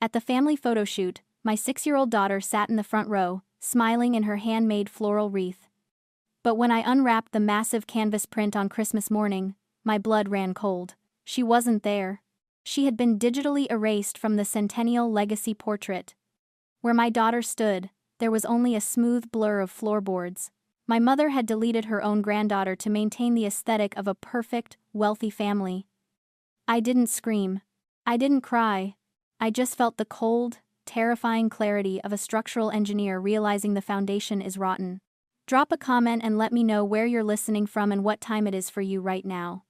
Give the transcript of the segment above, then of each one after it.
At the family photo shoot, my 6-year-old daughter sat in the front row, smiling in her handmade floral wreath. But when I unwrapped the massive canvas print on Christmas morning, my blood ran cold. She wasn't there. She had been digitally erased from the Centennial Legacy portrait. Where my daughter stood, there was only a smooth blur of floorboards. My mother had deleted her own granddaughter to maintain the aesthetic of a perfect, wealthy family. I didn't scream. I didn't cry. I just felt the cold, terrifying clarity of a structural engineer realizing the foundation is rotten. Drop a comment and let me know where you're listening from and what time it is for you right now.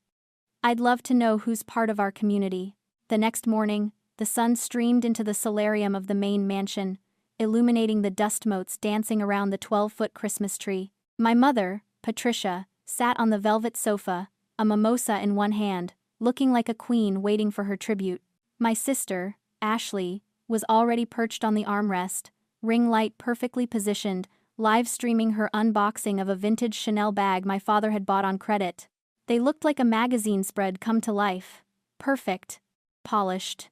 I'd love to know who's part of our community. The next morning, the sun streamed into the solarium of the main mansion, illuminating the dust motes dancing around the 12-foot Christmas tree. My mother, Patricia, sat on the velvet sofa, a mimosa in one hand, looking like a queen waiting for her tribute. My sister, Ashley, was already perched on the armrest, ring light perfectly positioned, live streaming her unboxing of a vintage Chanel bag my father had bought on credit. They looked like a magazine spread come to life. Perfect, polished,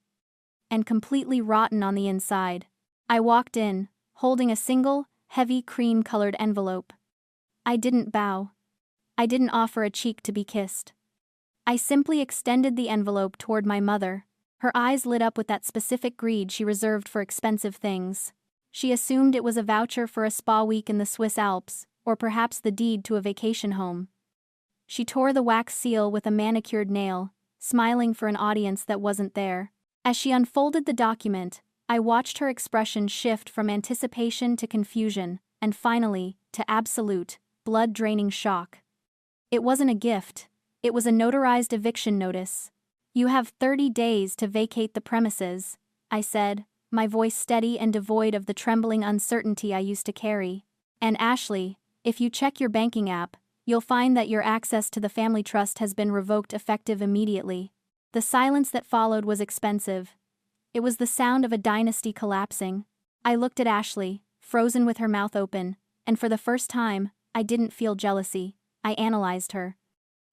and completely rotten on the inside. I walked in, holding a single, heavy cream-colored envelope. I didn't bow. I didn't offer a cheek to be kissed. I simply extended the envelope toward my mother. Her eyes lit up with that specific greed she reserved for expensive things. She assumed it was a voucher for a spa week in the Swiss Alps, or perhaps the deed to a vacation home. She tore the wax seal with a manicured nail, smiling for an audience that wasn't there. As she unfolded the document, I watched her expression shift from anticipation to confusion, and finally, to absolute, blood-draining shock. It wasn't a gift. It was a notarized eviction notice. "You have 30 days to vacate the premises," I said, my voice steady and devoid of the trembling uncertainty I used to carry. "And Ashley, if you check your banking app, you'll find that your access to the family trust has been revoked effective immediately." The silence that followed was expensive. It was the sound of a dynasty collapsing. I looked at Ashley, frozen with her mouth open, and for the first time, I didn't feel jealousy. I analyzed her.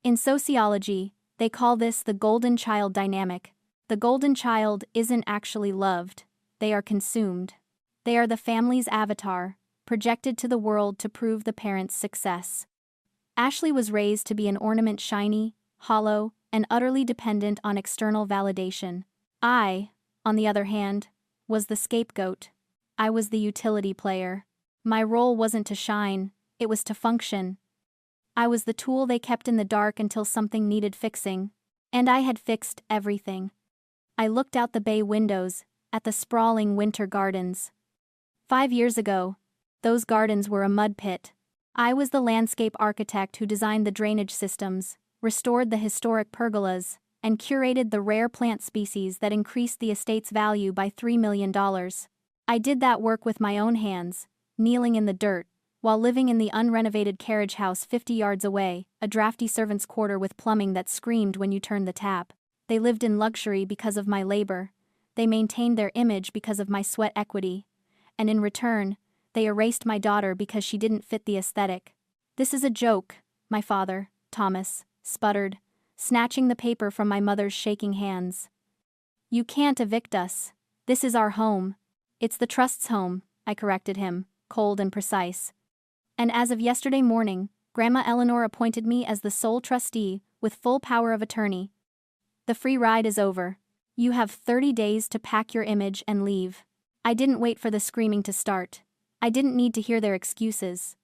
In sociology, they call this the golden child dynamic. The golden child isn't actually loved. They are consumed. They are the family's avatar, projected to the world to prove the parent's success. Ashley was raised to be an ornament, shiny, hollow, and utterly dependent on external validation. I, on the other hand, was the scapegoat. I was the utility player. My role wasn't to shine, it was to function. I was the tool they kept in the dark until something needed fixing. And I had fixed everything. I looked out the bay windows, at the sprawling winter gardens. 5 years ago, those gardens were a mud pit. I was the landscape architect who designed the drainage systems, restored the historic pergolas, and curated the rare plant species that increased the estate's value by $3 million. I did that work with my own hands, kneeling in the dirt, while living in the unrenovated carriage house 50 yards away, a drafty servant's quarter with plumbing that screamed when you turned the tap. They lived in luxury because of my labor. They maintained their image because of my sweat equity. And in return, they erased my daughter because she didn't fit the aesthetic. "This is a joke," my father, Thomas, sputtered, snatching the paper from my mother's shaking hands. "You can't evict us. This is our home." "It's the trust's home," I corrected him, cold and precise. "And as of yesterday morning, Grandma Eleanor appointed me as the sole trustee, with full power of attorney. The free ride is over. You have 30 days to pack your image and leave." I didn't wait for the screaming to start. I didn't need to hear their excuses.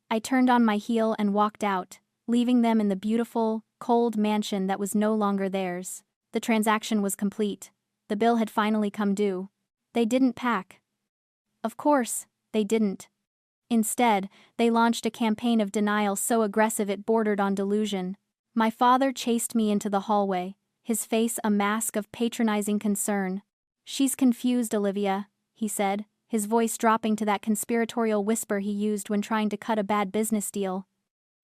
I turned on my heel and walked out, leaving them in the beautiful, cold mansion that was no longer theirs. The transaction was complete. The bill had finally come due. They didn't pack. Of course, they didn't. Instead, they launched a campaign of denial so aggressive it bordered on delusion. My father chased me into the hallway, his face a mask of patronizing concern. "She's confused, Olivia," he said, his voice dropping to that conspiratorial whisper he used when trying to cut a bad business deal.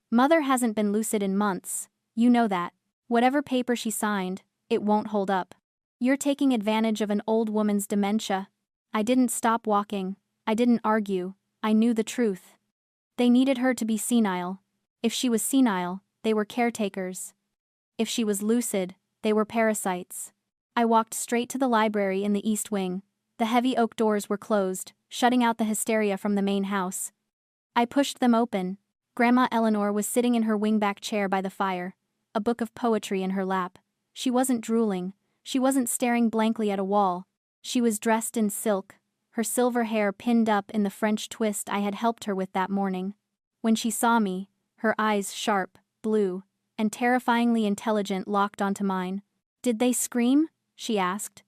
"Mother hasn't been lucid in months, you know that. Whatever paper she signed, it won't hold up. You're taking advantage of an old woman's dementia." I didn't stop walking. I didn't argue. I knew the truth. They needed her to be senile. If she was senile, they were caretakers. If she was lucid, they were parasites. I walked straight to the library in the east wing. The heavy oak doors were closed, shutting out the hysteria from the main house. I pushed them open. Grandma Eleanor was sitting in her wingback chair by the fire, a book of poetry in her lap. She wasn't drooling. She wasn't staring blankly at a wall. She was dressed in silk, her silver hair pinned up in the French twist I had helped her with that morning. When she saw me, her eyes sharp, blue, and terrifyingly intelligent locked onto mine. "Did they scream?" she asked.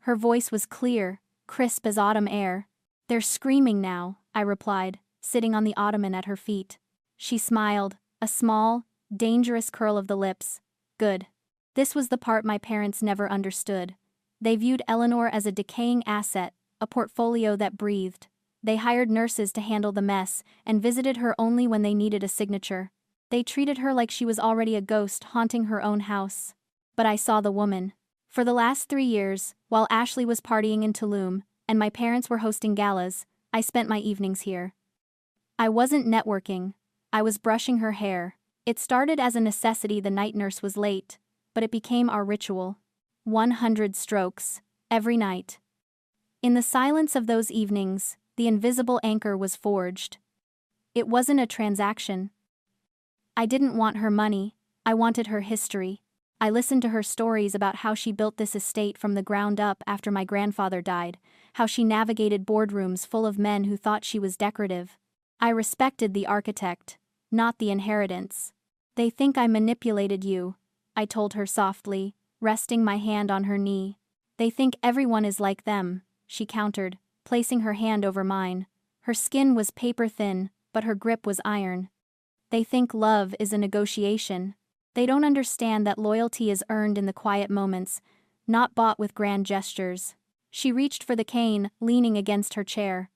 Her voice was clear, crisp as autumn air. "They're screaming now," I replied, sitting on the ottoman at her feet. She smiled, a small, dangerous curl of the lips. "Good." This was the part my parents never understood. They viewed Eleanor as a decaying asset, a portfolio that breathed. They hired nurses to handle the mess and visited her only when they needed a signature. They treated her like she was already a ghost haunting her own house. But I saw the woman. For the last 3 years, while Ashley was partying in Tulum, and my parents were hosting galas, I spent my evenings here. I wasn't networking. I was brushing her hair. It started as a necessity the night nurse was late, but it became our ritual. 100 strokes, every night. In the silence of those evenings, the invisible anchor was forged. It wasn't a transaction. I didn't want her money, I wanted her history. I listened to her stories about how she built this estate from the ground up after my grandfather died, how she navigated boardrooms full of men who thought she was decorative. I respected the architect, not the inheritance. "They think I manipulated you," I told her softly, resting my hand on her knee. "They think everyone is like them," she countered, placing her hand over mine. Her skin was paper thin, but her grip was iron. "They think love is a negotiation. They don't understand that loyalty is earned in the quiet moments, not bought with grand gestures." She reached for the cane, leaning against her chair.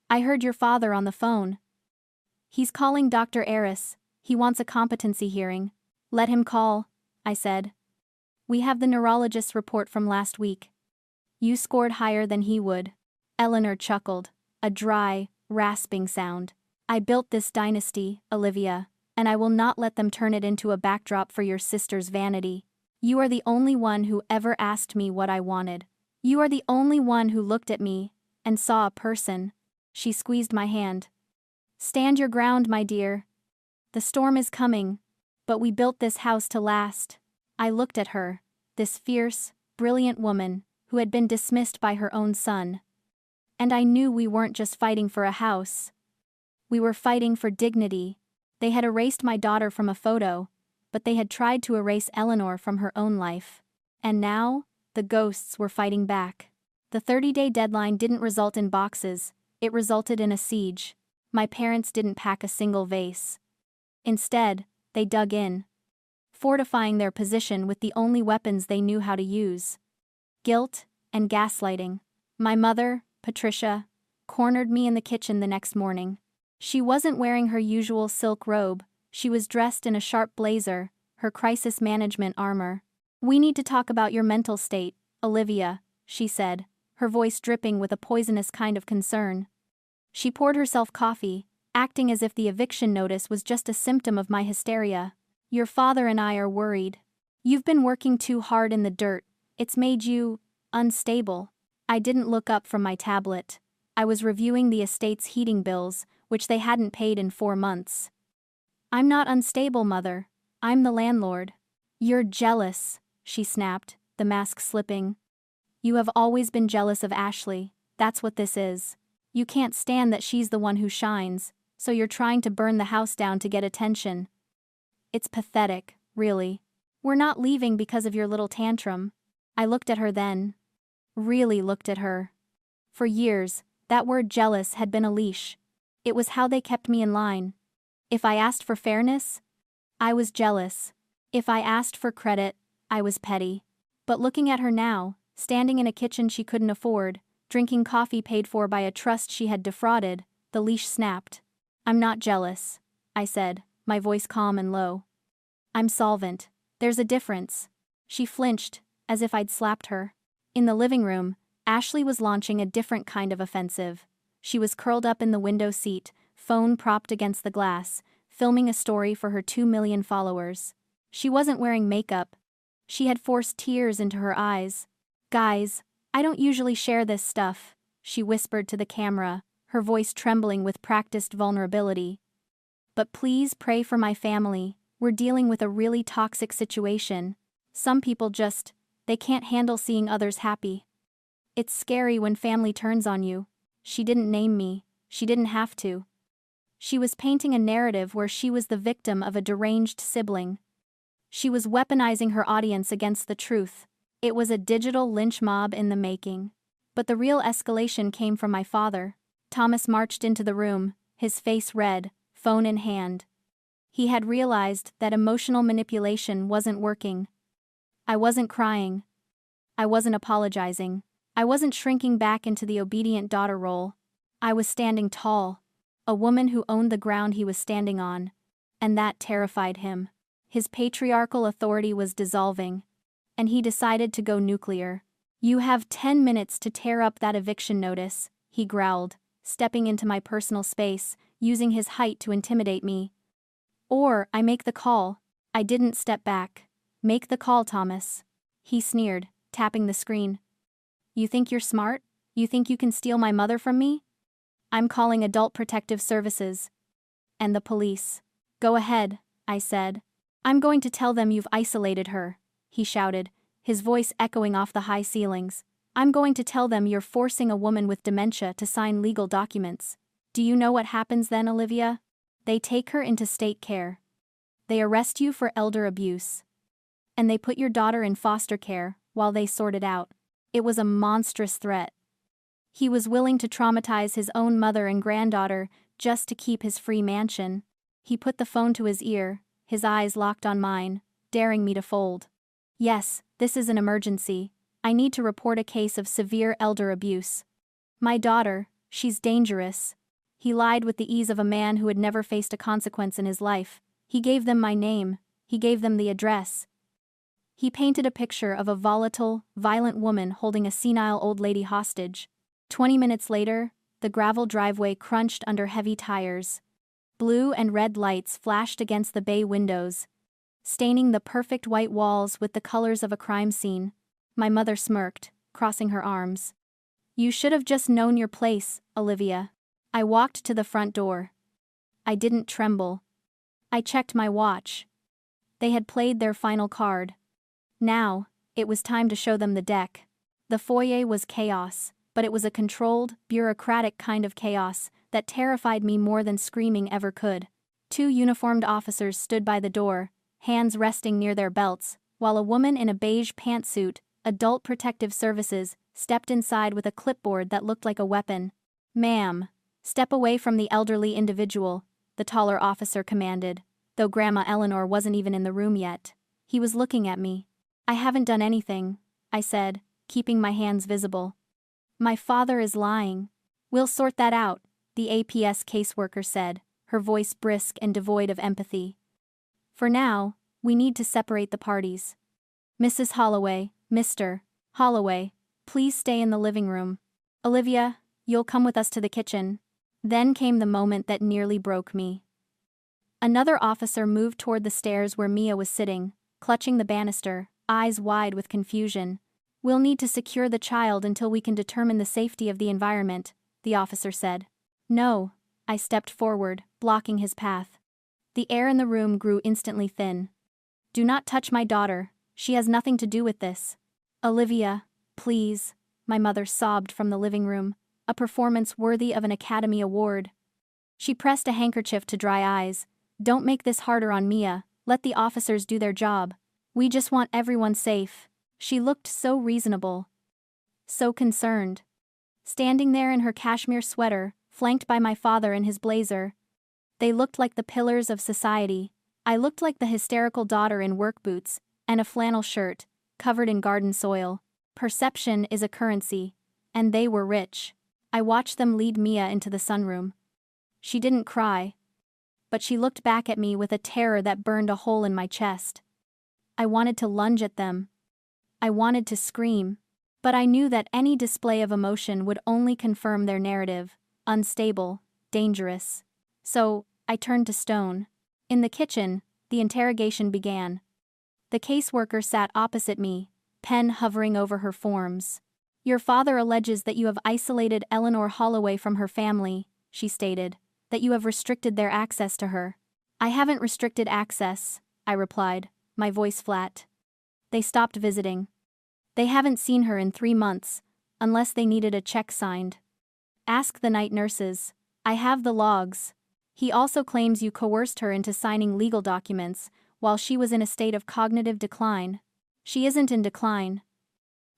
"I heard your father on the phone. He's calling Dr. Eris. He wants a competency hearing." "Let him call," I said. "We have the neurologist's report from last week. You scored higher than he would." Eleanor chuckled, a dry, rasping sound. "I built this dynasty, Olivia, and I will not let them turn it into a backdrop for your sister's vanity. You are the only one who ever asked me what I wanted. You are the only one who looked at me and saw a person." She squeezed my hand. "Stand your ground, my dear. The storm is coming, but we built this house to last." I looked at her, this fierce, brilliant woman who had been dismissed by her own son. And I knew we weren't just fighting for a house. We were fighting for dignity. They had erased my daughter from a photo, but they had tried to erase Eleanor from her own life. And now, the ghosts were fighting back. The 30-day deadline didn't result in boxes, it resulted in a siege. My parents didn't pack a single vase. Instead, they dug in, fortifying their position with the only weapons they knew how to use: guilt and gaslighting. My mother, Patricia, cornered me in the kitchen the next morning. She wasn't wearing her usual silk robe, she was dressed in a sharp blazer, her crisis management armor. "We need to talk about your mental state, Olivia," she said, her voice dripping with a poisonous kind of concern. She poured herself coffee, acting as if the eviction notice was just a symptom of my hysteria. "Your father and I are worried. You've been working too hard in the dirt. It's made you unstable." I didn't look up from my tablet. I was reviewing the estate's heating bills, which they hadn't paid in 4 months. "I'm not unstable, Mother. I'm the landlord." "You're jealous," she snapped, the mask slipping. "You have always been jealous of Ashley. That's what this is. You can't stand that she's the one who shines, so you're trying to burn the house down to get attention. It's pathetic, really. We're not leaving because of your little tantrum." I looked at her then. Really looked at her. For years, that word jealous had been a leash. It was how they kept me in line. If I asked for fairness, I was jealous. If I asked for credit, I was petty. But looking at her now, standing in a kitchen she couldn't afford, drinking coffee paid for by a trust she had defrauded, the leash snapped. "I'm not jealous," I said, my voice calm and low. "I'm solvent. There's a difference." She flinched, as if I'd slapped her. In the living room, Ashley was launching a different kind of offensive. She was curled up in the window seat, phone propped against the glass, filming a story for her 2 million followers. She wasn't wearing makeup. She had forced tears into her eyes. "Guys, I don't usually share this stuff," she whispered to the camera, her voice trembling with practiced vulnerability. "But please pray for my family. We're dealing with a really toxic situation. Some people they can't handle seeing others happy. It's scary when family turns on you." She didn't name me. She didn't have to. She was painting a narrative where she was the victim of a deranged sibling. She was weaponizing her audience against the truth. It was a digital lynch mob in the making. But the real escalation came from my father. Thomas marched into the room, his face red, phone in hand. He had realized that emotional manipulation wasn't working. I wasn't crying. I wasn't apologizing. I wasn't shrinking back into the obedient daughter role. I was standing tall. A woman who owned the ground he was standing on. And that terrified him. His patriarchal authority was dissolving. And he decided to go nuclear. "You have 10 minutes to tear up that eviction notice," he growled, stepping into my personal space, using his height to intimidate me. "Or I make the call." I didn't step back. "Make the call, Thomas," he sneered, tapping the screen. "You think you're smart? You think you can steal my mother from me? I'm calling Adult Protective Services. And the police." "Go ahead," I said. "I'm going to tell them you've isolated her," he shouted, his voice echoing off the high ceilings. "I'm going to tell them you're forcing a woman with dementia to sign legal documents. Do you know what happens then, Olivia? They take her into state care. They arrest you for elder abuse. And they put your daughter in foster care while they sort it out." It was a monstrous threat. He was willing to traumatize his own mother and granddaughter just to keep his free mansion. He put the phone to his ear, his eyes locked on mine, daring me to fold. "Yes, this is an emergency. I need to report a case of severe elder abuse. My daughter, she's dangerous." He lied with the ease of a man who had never faced a consequence in his life. He gave them my name. He gave them the address. He painted a picture of a volatile, violent woman holding a senile old lady hostage. 20 minutes later, the gravel driveway crunched under heavy tires. Blue and red lights flashed against the bay windows, staining the perfect white walls with the colors of a crime scene. My mother smirked, crossing her arms. "You should have just known your place, Olivia." I walked to the front door. I didn't tremble. I checked my watch. They had played their final card. Now, it was time to show them the deck. The foyer was chaos, but it was a controlled, bureaucratic kind of chaos that terrified me more than screaming ever could. 2 uniformed officers stood by the door, hands resting near their belts, while a woman in a beige pantsuit, Adult Protective Services, stepped inside with a clipboard that looked like a weapon. "Ma'am, step away from the elderly individual," the taller officer commanded, though Grandma Eleanor wasn't even in the room yet. He was looking at me. "I haven't done anything," I said, keeping my hands visible. "My father is lying." "We'll sort that out," the APS caseworker said, her voice brisk and devoid of empathy. "For now, we need to separate the parties. Mrs. Holloway, Mr. Holloway, please stay in the living room. Olivia, you'll come with us to the kitchen." Then came the moment that nearly broke me. Another officer moved toward the stairs where Mia was sitting, clutching the banister, eyes wide with confusion. "We'll need to secure the child until we can determine the safety of the environment," the officer said. "No," I stepped forward, blocking his path. The air in the room grew instantly thin. "Do not touch my daughter. She has nothing to do with this." "Olivia, please," my mother sobbed from the living room, a performance worthy of an Academy Award. She pressed a handkerchief to dry eyes. "Don't make this harder on Mia. Let the officers do their job. We just want everyone safe." She looked so reasonable. So concerned. Standing there in her cashmere sweater, flanked by my father in his blazer. They looked like the pillars of society. I looked like the hysterical daughter in work boots, and a flannel shirt, covered in garden soil. Perception is a currency. And they were rich. I watched them lead Mia into the sunroom. She didn't cry. But she looked back at me with a terror that burned a hole in my chest. I wanted to lunge at them. I wanted to scream. But I knew that any display of emotion would only confirm their narrative: unstable, dangerous. So, I turned to stone. In the kitchen, the interrogation began. The caseworker sat opposite me, pen hovering over her forms. Your father alleges that you have isolated Eleanor Holloway from her family, she stated, that you have restricted their access to her. I haven't restricted access, I replied, my voice flat. They stopped visiting. They haven't seen her in 3 months, unless they needed a check signed. Ask the night nurses. I have the logs. He also claims you coerced her into signing legal documents while she was in a state of cognitive decline. She isn't in decline.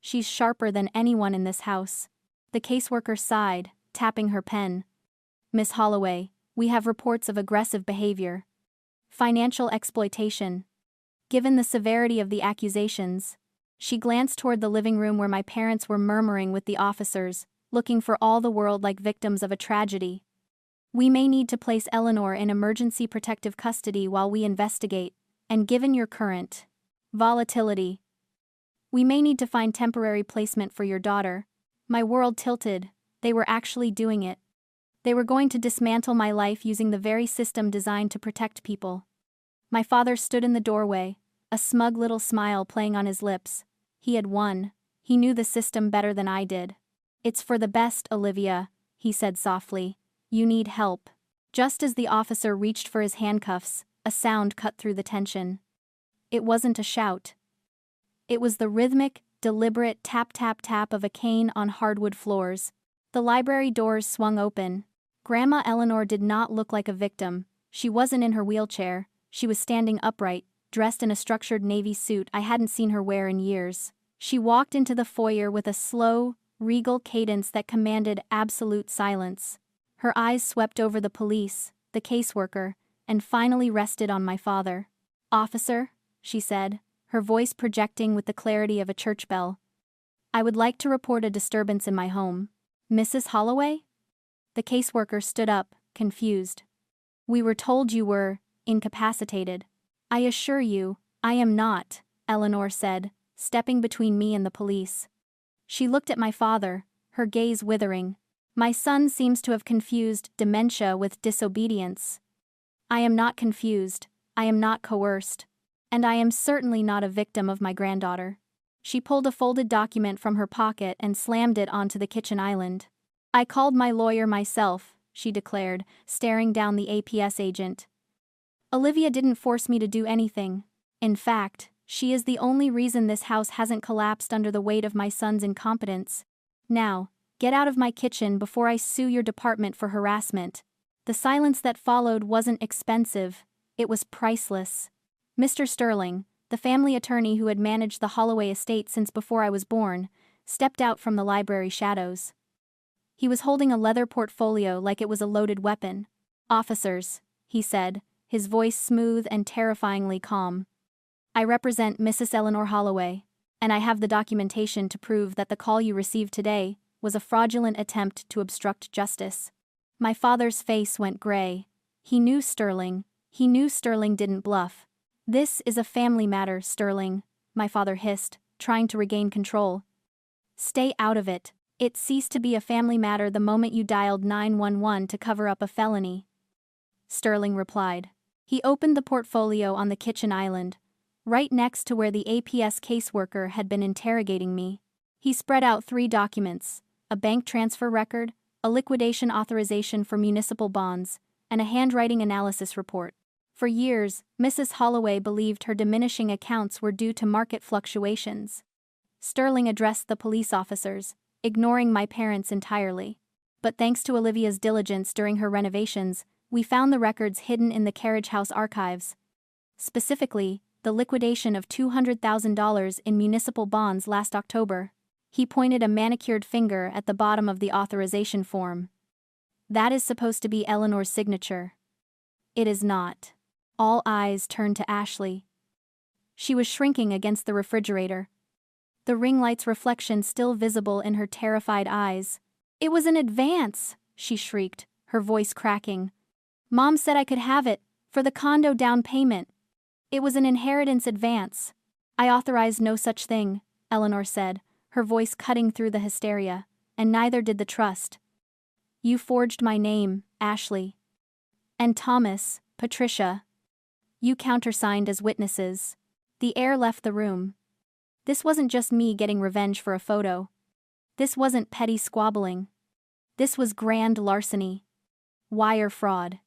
She's sharper than anyone in this house. The caseworker sighed, tapping her pen. Miss Holloway, we have reports of aggressive behavior. Financial exploitation. Given the severity of the accusations, she glanced toward the living room where my parents were murmuring with the officers, looking for all the world like victims of a tragedy. We may need to place Eleanor in emergency protective custody while we investigate, and given your current volatility, we may need to find temporary placement for your daughter. My world tilted. They were actually doing it. They were going to dismantle my life using the very system designed to protect people. My father stood in the doorway, a smug little smile playing on his lips. He had won. He knew the system better than I did. It's for the best, Olivia, he said softly. You need help. Just as the officer reached for his handcuffs, a sound cut through the tension. It wasn't a shout. It was the rhythmic, deliberate tap-tap-tap of a cane on hardwood floors. The library doors swung open. Grandma Eleanor did not look like a victim. She wasn't in her wheelchair. She was standing upright, dressed in a structured navy suit I hadn't seen her wear in years. She walked into the foyer with a slow, regal cadence that commanded absolute silence. Her eyes swept over the police, the caseworker, and finally rested on my father. Officer, she said, her voice projecting with the clarity of a church bell. I would like to report a disturbance in my home. Mrs. Holloway? The caseworker stood up, confused. We were told you were incapacitated. I assure you, I am not, Eleanor said, stepping between me and the police. She looked at my father, her gaze withering. My son seems to have confused dementia with disobedience. I am not confused, I am not coerced. And I am certainly not a victim of my granddaughter. She pulled a folded document from her pocket and slammed it onto the kitchen island. I called my lawyer myself, she declared, staring down the APS agent. Olivia didn't force me to do anything. In fact, she is the only reason this house hasn't collapsed under the weight of my son's incompetence. Now, get out of my kitchen before I sue your department for harassment. The silence that followed wasn't expensive, it was priceless. Mr. Sterling, the family attorney who had managed the Holloway estate since before I was born, stepped out from the library shadows. He was holding a leather portfolio like it was a loaded weapon. Officers, he said, his voice smooth and terrifyingly calm. I represent Mrs. Eleanor Holloway, and I have the documentation to prove that the call you received today was a fraudulent attempt to obstruct justice. My father's face went gray. He knew Sterling. He knew Sterling didn't bluff. This is a family matter, Sterling, my father hissed, trying to regain control. Stay out of it. It ceased to be a family matter the moment you dialed 911 to cover up a felony. Sterling replied. He opened the portfolio on the kitchen island, right next to where the APS caseworker had been interrogating me. He spread out 3 documents, a bank transfer record, a liquidation authorization for municipal bonds, and a handwriting analysis report. For years, Mrs. Holloway believed her diminishing accounts were due to market fluctuations. Sterling addressed the police officers, ignoring my parents entirely. But thanks to Olivia's diligence during her renovations, we found the records hidden in the carriage house archives. Specifically, the liquidation of $200,000 in municipal bonds last October. He pointed a manicured finger at the bottom of the authorization form. That is supposed to be Eleanor's signature. It is not. All eyes turned to Ashley. She was shrinking against the refrigerator, the ring light's reflection still visible in her terrified eyes. It was an advance, she shrieked, her voice cracking. Mom said I could have it, for the condo down payment. It was an inheritance advance. I authorized no such thing, Eleanor said, her voice cutting through the hysteria, and neither did the trust. You forged my name, Ashley. And Thomas, Patricia. You countersigned as witnesses. The air left the room. This wasn't just me getting revenge for a photo. This wasn't petty squabbling. This was grand larceny. Wire fraud.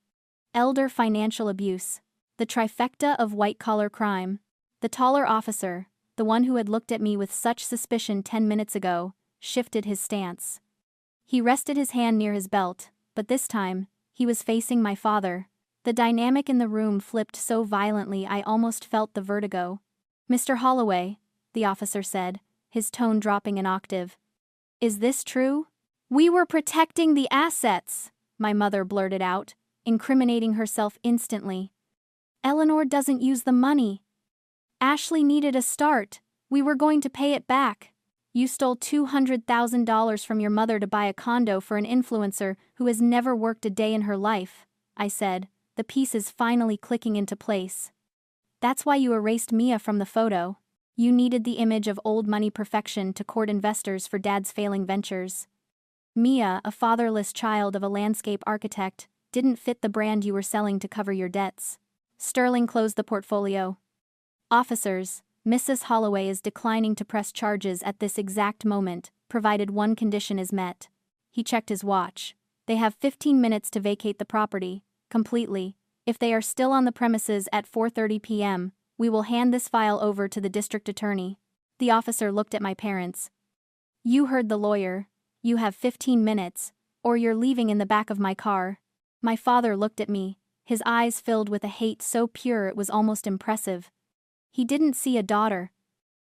Elder financial abuse. The trifecta of white-collar crime. The taller officer, the one who had looked at me with such suspicion 10 minutes ago, shifted his stance. He rested his hand near his belt, but this time, he was facing my father. The dynamic in the room flipped so violently I almost felt the vertigo. "Mr. Holloway," the officer said, his tone dropping an octave. "Is this true?" "We were protecting the assets," my mother blurted out, incriminating herself instantly. "Eleanor doesn't use the money. Ashley needed a start. We were going to pay it back. You stole $200,000 from your mother to buy a condo for an influencer who has never worked a day in her life," I said, the pieces finally clicking into place. "That's why you erased Mia from the photo. You needed the image of old money perfection to court investors for Dad's failing ventures. Mia, a fatherless child of a landscape architect, didn't fit the brand you were selling to cover your debts." Sterling closed the portfolio. "Officers, Mrs. Holloway is declining to press charges at this exact moment, provided one condition is met." He checked his watch. "They have 15 minutes to vacate the property, completely. If they are still on the premises at 4:30 p.m., we will hand this file over to the district attorney." The officer looked at my parents. "You heard the lawyer. You have 15 minutes, or you're leaving in the back of my car." My father looked at me, his eyes filled with a hate so pure it was almost impressive. He didn't see a daughter.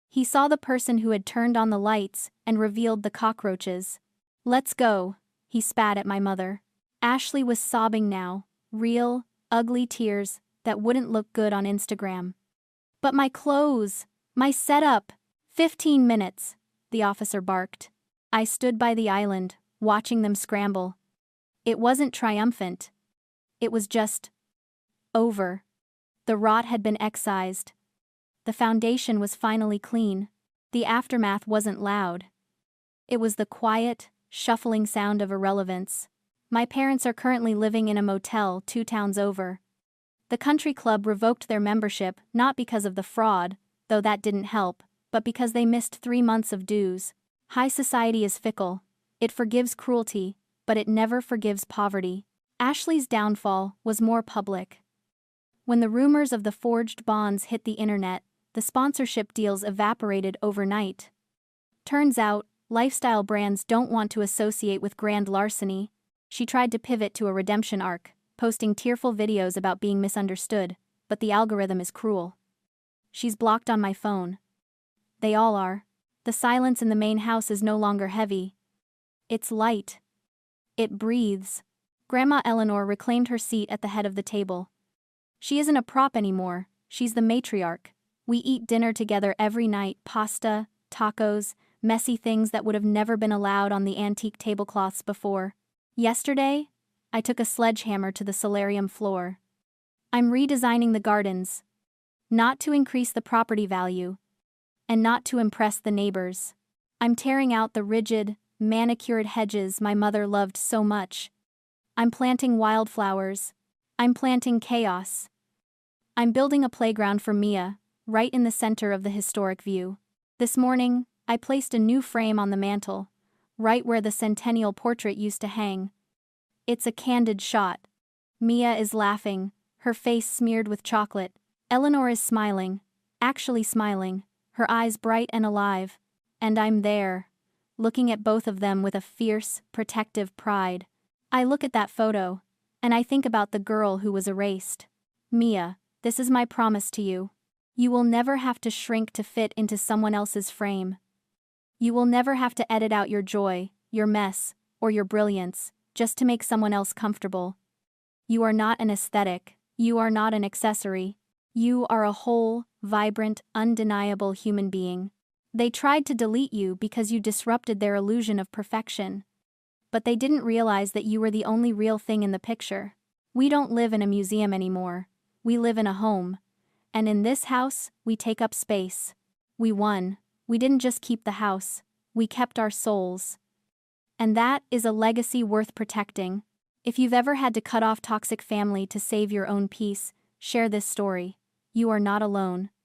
He saw the person who had turned on the lights and revealed the cockroaches. "Let's go," he spat at my mother. Ashley was sobbing now, real, ugly tears that wouldn't look good on Instagram. "But my clothes, my setup." 15 minutes, the officer barked. I stood by the island, watching them scramble. It wasn't triumphant. It was just over. The rot had been excised. The foundation was finally clean. The aftermath wasn't loud. It was the quiet, shuffling sound of irrelevance. My parents are currently living in a motel 2 towns over. The country club revoked their membership not because of the fraud, though that didn't help, but because they missed 3 months of dues. High society is fickle. It forgives cruelty, but it never forgives poverty. Ashley's downfall was more public. When the rumors of the forged bonds hit the internet, the sponsorship deals evaporated overnight. Turns out, lifestyle brands don't want to associate with grand larceny. She tried to pivot to a redemption arc, posting tearful videos about being misunderstood, but the algorithm is cruel. She's blocked on my phone. They all are. The silence in the main house is no longer heavy. It's light. It breathes. Grandma Eleanor reclaimed her seat at the head of the table. She isn't a prop anymore, she's the matriarch. We eat dinner together every night, pasta, tacos, messy things that would have never been allowed on the antique tablecloths before. Yesterday, I took a sledgehammer to the solarium floor. I'm redesigning the gardens. Not to increase the property value, and not to impress the neighbors. I'm tearing out the rigid, manicured hedges my mother loved so much. I'm planting wildflowers. I'm planting chaos. I'm building a playground for Mia, right in the center of the historic view. This morning, I placed a new frame on the mantel, right where the centennial portrait used to hang. It's a candid shot. Mia is laughing, her face smeared with chocolate. Eleanor is smiling, actually smiling, her eyes bright and alive. And I'm there, looking at both of them with a fierce, protective pride. I look at that photo, and I think about the girl who was erased. Mia, this is my promise to you. You will never have to shrink to fit into someone else's frame. You will never have to edit out your joy, your mess, or your brilliance, just to make someone else comfortable. You are not an aesthetic. You are not an accessory. You are a whole, vibrant, undeniable human being. They tried to delete you because you disrupted their illusion of perfection. But they didn't realize that you were the only real thing in the picture. We don't live in a museum anymore. We live in a home. And in this house, we take up space. We won. We didn't just keep the house. We kept our souls. And that is a legacy worth protecting. If you've ever had to cut off toxic family to save your own peace, share this story. You are not alone.